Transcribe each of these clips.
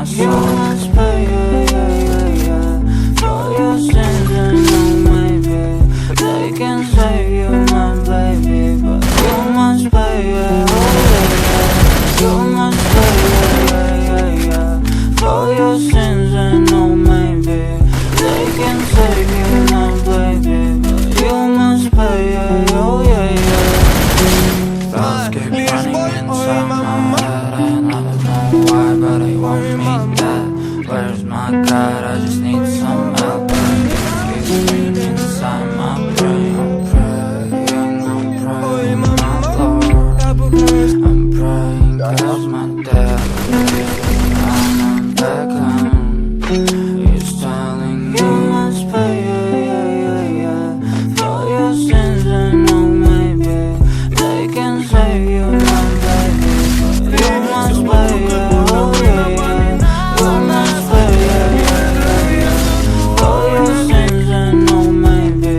my soul. You must pay, for your sins, and oh maybe they can save you, my baby, but you must pay, you must pay, for your sins, and oh maybe they can save you, my baby, but you must pay, oh yeah. Thoughts keep running inside my head, and I don't know why, but I want me dead. Where's my God? I just need some help. Keep screaming inside my brain. I'm praying, my Lord. I'm praying 'cause my dad I'm back home. He's telling me you must pay, for your sins, and oh maybe they can save you, my baby, but you must pay, oh yeah. You must pay, for your sins, and oh maybe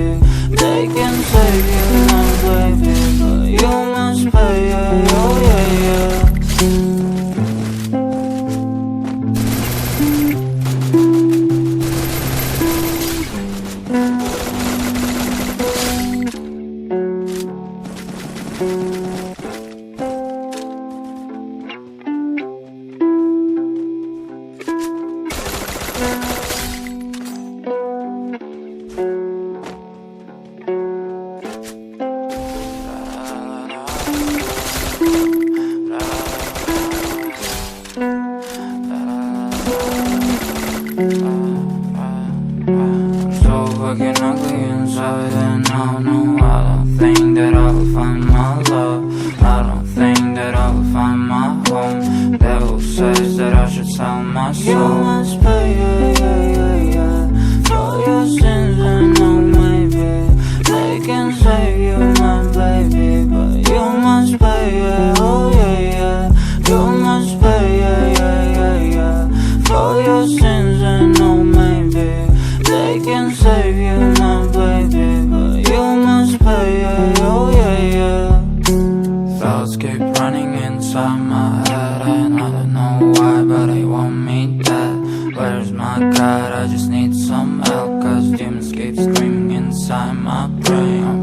they can save you, my baby, but you must pay, oh yeah. I'm so fucking ugly inside, and I don't think that I will find my love. I don't think that I will find my home. Devil says that I should sell my soul. You must pay, for your sins, and oh maybe they can save you, my baby, but you must pay, oh yeah. You must pay, for your sins, and oh maybe they can save you, my baby, but you must pay, oh yeah. Thoughts keep running inside my head, and I don't know why, but they want me dead. Where's my God? I just need some help, 'cause demons keep screaming inside my brain.